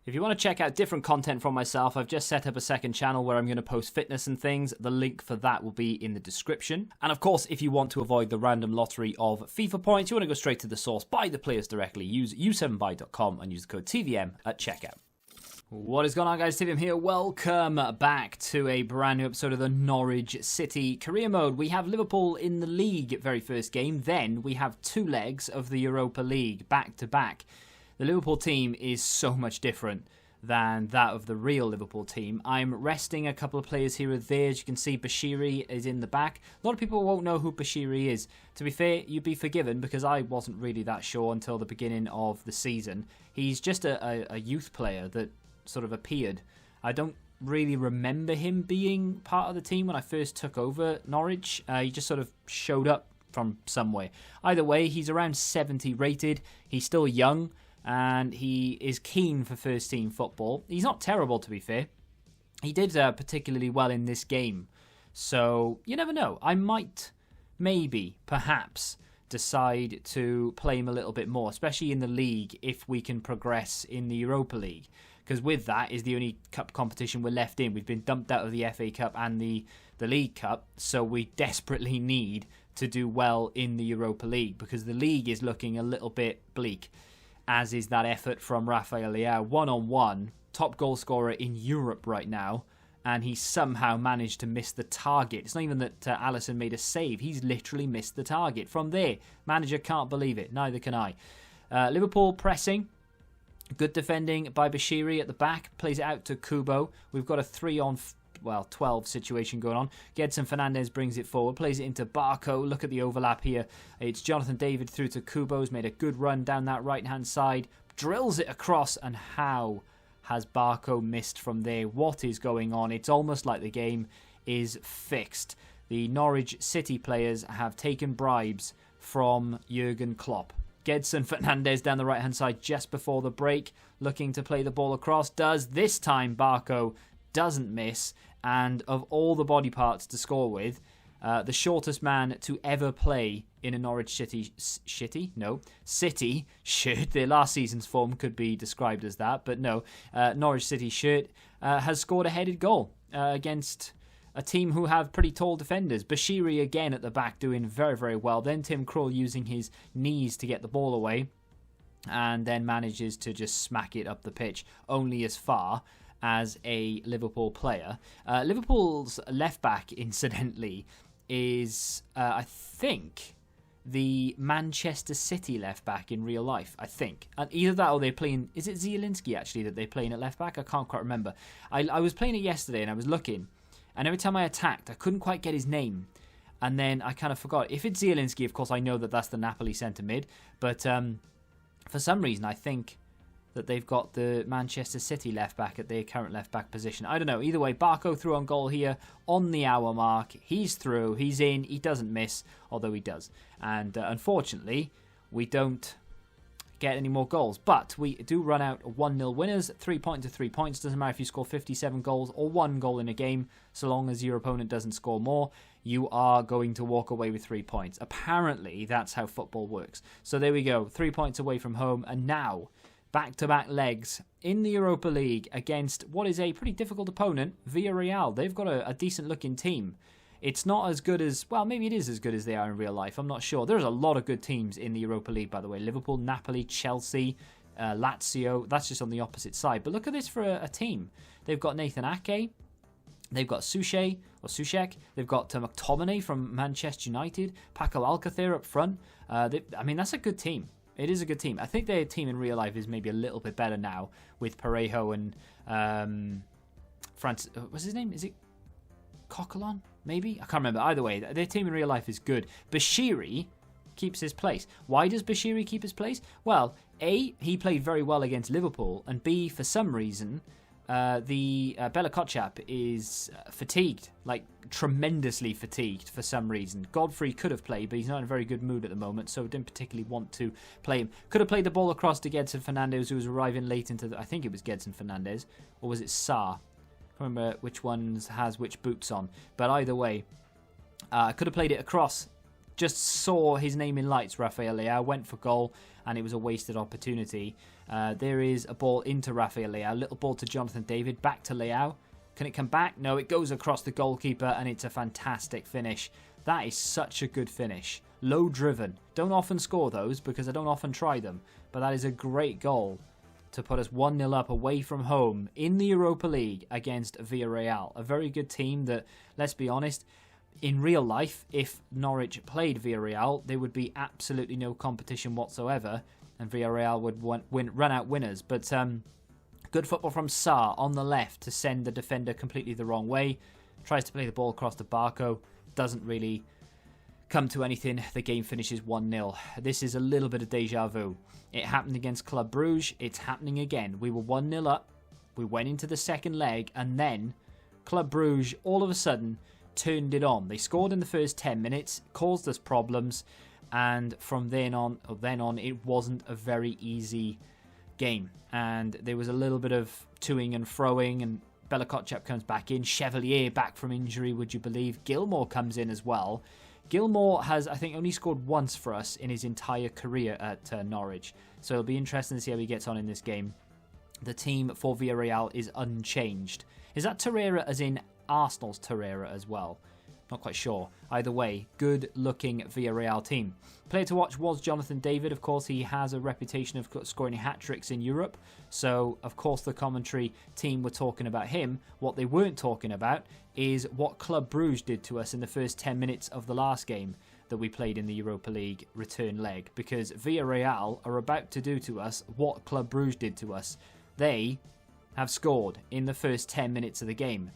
If you want to check out different content from myself, I've just set up a second channel where I'm going to post fitness and things. The link for that will be in the description. And of course, if you want to avoid the random lottery of FIFA points, you want to go straight to the source, buy the players directly, use u7buy.com and use the code TVM at checkout. What is going on, guys? TVM here. Welcome back to a brand new episode of the Norwich City career mode. We have Liverpool in the league very first game. Then we have two legs of the Europa League back to back. The Liverpool team is so much different than that of the real Liverpool team. I'm resting a couple of players here or there. As you can see, Bashiri is in the back. A lot of people won't know who Bashiri is. To be fair, you'd be forgiven because I wasn't really that sure until the beginning of the season. He's just a youth player that sort of appeared. I don't really remember him being part of the team when I first took over Norwich. He just sort of showed up from somewhere. Either way, he's around 70 rated. He's still young. And he is keen for first team football. He's not terrible, to be fair. He did particularly well in this game. So, you never know. I might, maybe, perhaps, decide to play him a little bit more, especially in the league, if we can progress in the Europa League. Because with that is the only cup competition we're left in. We've been dumped out of the FA Cup and the League Cup, so we desperately need to do well in the Europa League, because the league is looking a little bit bleak. As is that effort from Rafael Leao, one-on-one, top goal scorer in Europe right now, and he somehow managed to miss the target. It's not even that Alisson made a save, he's literally missed the target. From there, manager can't believe it, neither can I. Liverpool pressing, good defending by Bashiri at the back, plays it out to Kubo. We've got a 12 situation going on. Gedson Fernandez brings it forward, plays it into Barco. Look at the overlap here. It's Jonathan David through to Kubo's made a good run down that right-hand side. Drills it across, and how has Barco missed from there? What is going on? It's almost like the game is fixed. The Norwich City players have taken bribes from Jurgen Klopp. Gedson Fernandez down the right-hand side just before the break, looking to play the ball across. Does this time Barco doesn't miss, and of all the body parts to score with, the shortest man to ever play in a Norwich City shirt. Their last season's form could be described as that, but no, Norwich City shirt has scored a headed goal against a team who have pretty tall defenders. Bashiri again at the back doing very, very well. Then Tim Krul using his knees to get the ball away, and then manages to just smack it up the pitch only as far as a Liverpool player. Liverpool's left-back, incidentally, is, I think, the Manchester City left-back in real life, I think. And either that or they're playing... Is it Zielinski, actually, that they're playing at left-back? I can't quite remember. I was playing it yesterday, and I was looking, and every time I attacked, I couldn't quite get his name. And then I kind of forgot. If it's Zielinski, of course, I know that that's the Napoli centre-mid. But for some reason, I think that they've got the Manchester City left-back at their current left-back position. I don't know. Either way, Barco through on goal here on the hour mark. He's through. He's in. He doesn't miss, although he does. And unfortunately, we don't get any more goals. But we do run out 1-0 winners. 3 points to 3 points. Doesn't matter if you score 57 goals or 1 goal in a game. So long as your opponent doesn't score more, you are going to walk away with 3 points. Apparently, that's how football works. So there we go. 3 points away from home. And now, back-to-back legs in the Europa League against what is a pretty difficult opponent, Villarreal. They've got a decent-looking team. It's not as good as... Well, maybe it is as good as they are in real life. I'm not sure. There's a lot of good teams in the Europa League, by the way. Liverpool, Napoli, Chelsea, Lazio. That's just on the opposite side. But look at this for a team. They've got Nathan Ake. They've got Soucek. They've got McTominay from Manchester United. Paco Alcácer up front. I mean, that's a good team. It is a good team. I think their team in real life is maybe a little bit better now with Parejo and what's his name? Is it Coquelin? Maybe? I can't remember. Either way, their team in real life is good. Bashiri keeps his place. Why does Bashiri keep his place? Well, A, he played very well against Liverpool, and B, for some reason, Bella Kotchap is fatigued, like tremendously fatigued for some reason. Godfrey could have played, but he's not in a very good mood at the moment, so didn't particularly want to play him. Could have played the ball across to Gedson Fernandez, who was arriving late into the... I think it was Gedson Fernandez, or was it Sarr? I can't remember which ones has which boots on, but either way, could have played it across. Just saw his name in lights, Rafael Leao, went for goal, and it was a wasted opportunity. There is a ball into Rafael Leao, little ball to Jonathan David, back to Leao. Can it come back? No, it goes across the goalkeeper, and it's a fantastic finish. That is such a good finish. Low driven. Don't often score those because I don't often try them, but that is a great goal to put us 1-0 up away from home in the Europa League against Villarreal. A very good team that, let's be honest, in real life, if Norwich played Villarreal, there would be absolutely no competition whatsoever, and Villarreal would run out winners. But good football from Sarr on the left to send the defender completely the wrong way. Tries to play the ball across to Barco. Doesn't really come to anything. The game finishes 1-0. This is a little bit of deja vu. It happened against Club Brugge. It's happening again. We were 1-0 up. We went into the second leg, and then Club Brugge all of a sudden turned it on. They scored in the first 10 minutes, caused us problems, and from then on, it wasn't a very easy game. And there was a little bit of toing and froing, and Bella Kotchap comes back in. Chevalier back from injury, would you believe? Gilmour comes in as well. Gilmour has, I think, only scored once for us in his entire career at Norwich. So it'll be interesting to see how he gets on in this game. The team for Villarreal is unchanged. Is that Torreira as in Arsenal's Torreira as well? Not quite sure. Either way, good-looking Villarreal team. Player to watch was Jonathan David. Of course, he has a reputation of scoring hat-tricks in Europe. So, of course, the commentary team were talking about him. What they weren't talking about is what Club Brugge did to us in the first 10 minutes of the last game that we played in the Europa League return leg. Because Villarreal are about to do to us what Club Brugge did to us. They have scored in the first 10 minutes of the game.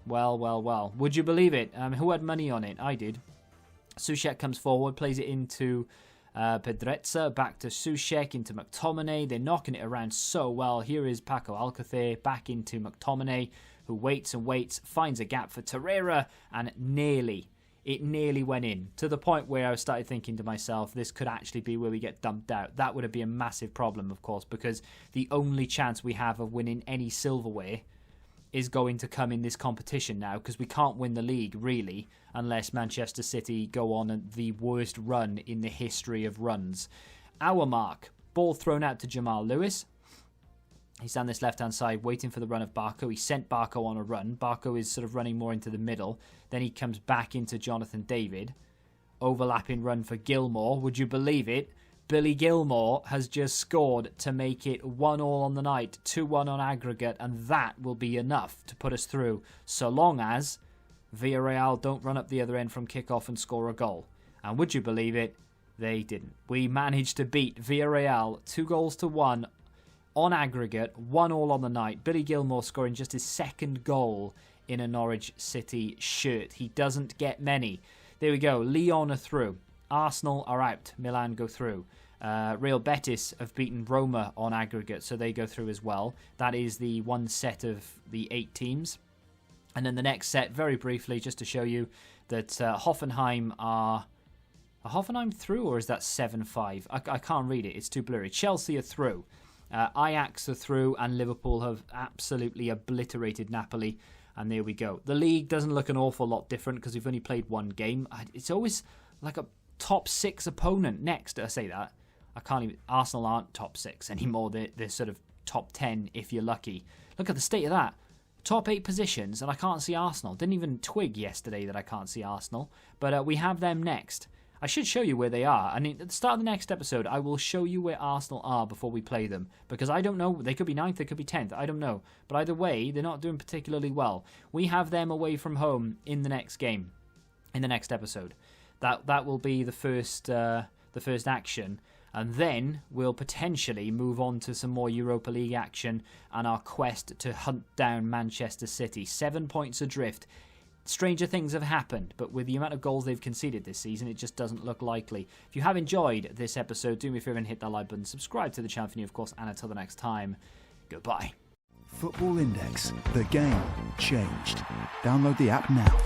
Well, well, well. Would you believe it? Who had money on it? I did. Soucek comes forward, plays it into Pedreza, back to Soucek, into McTominay. They're knocking it around so well. Here is Paco Alcacer, back into McTominay, who waits and waits, finds a gap for Torreira, and it nearly went in, to the point where I started thinking to myself, this could actually be where we get dumped out. That would be a massive problem, of course, because the only chance we have of winning any silverware is going to come in this competition now, because we can't win the league, really, unless Manchester City go on the worst run in the history of runs. Our mark. Ball thrown out to Jamal Lewis. He's down this left-hand side, waiting for the run of Barco. He sent Barco on a run. Barco is sort of running more into the middle. Then he comes back into Jonathan David. Overlapping run for Gilmour. Would you believe it? Billy Gilmour has just scored to make it 1-1 on the night, 2-1 on aggregate, and that will be enough to put us through, so long as Villarreal don't run up the other end from kickoff and score a goal. And would you believe it? They didn't. We managed to beat Villarreal 2-1 on aggregate, 1-1 on the night. Billy Gilmour scoring just his second goal in a Norwich City shirt. He doesn't get many. There we go. Lyon are through. Arsenal are out. Milan go through. Real Betis have beaten Roma on aggregate, so they go through as well. That is the one set of the 8 teams. And then the next set, very briefly, just to show you that Hoffenheim are... Are Hoffenheim through, or is that 7-5? I can't read it. It's too blurry. Chelsea are through. Ajax are through, and Liverpool have absolutely obliterated Napoli. And there we go. The league doesn't look an awful lot different because we've only played one game. It's always like a top 6 opponent next. I say that. I can't even... Arsenal aren't top 6 anymore. They're sort of top 10 if you're lucky. Look at the state of that. Top 8 positions, and I can't see Arsenal. Didn't even twig yesterday that I can't see Arsenal. But we have them next. I should show you where they are. I mean, at the start of the next episode, I will show you where Arsenal are before we play them. Because I don't know. They could be 9th, they could be 10th. I don't know. But either way, they're not doing particularly well. We have them away from home in the next game. In the next episode. That will be the first action, and then we'll potentially move on to some more Europa League action and our quest to hunt down Manchester City. 7 points adrift. Stranger things have happened, but with the amount of goals they've conceded this season, it just doesn't look likely. If you have enjoyed this episode, do me a favour and hit that like button, subscribe to the channel for new, of course, and until the next time, goodbye. Football Index. The game changed. Download the app now.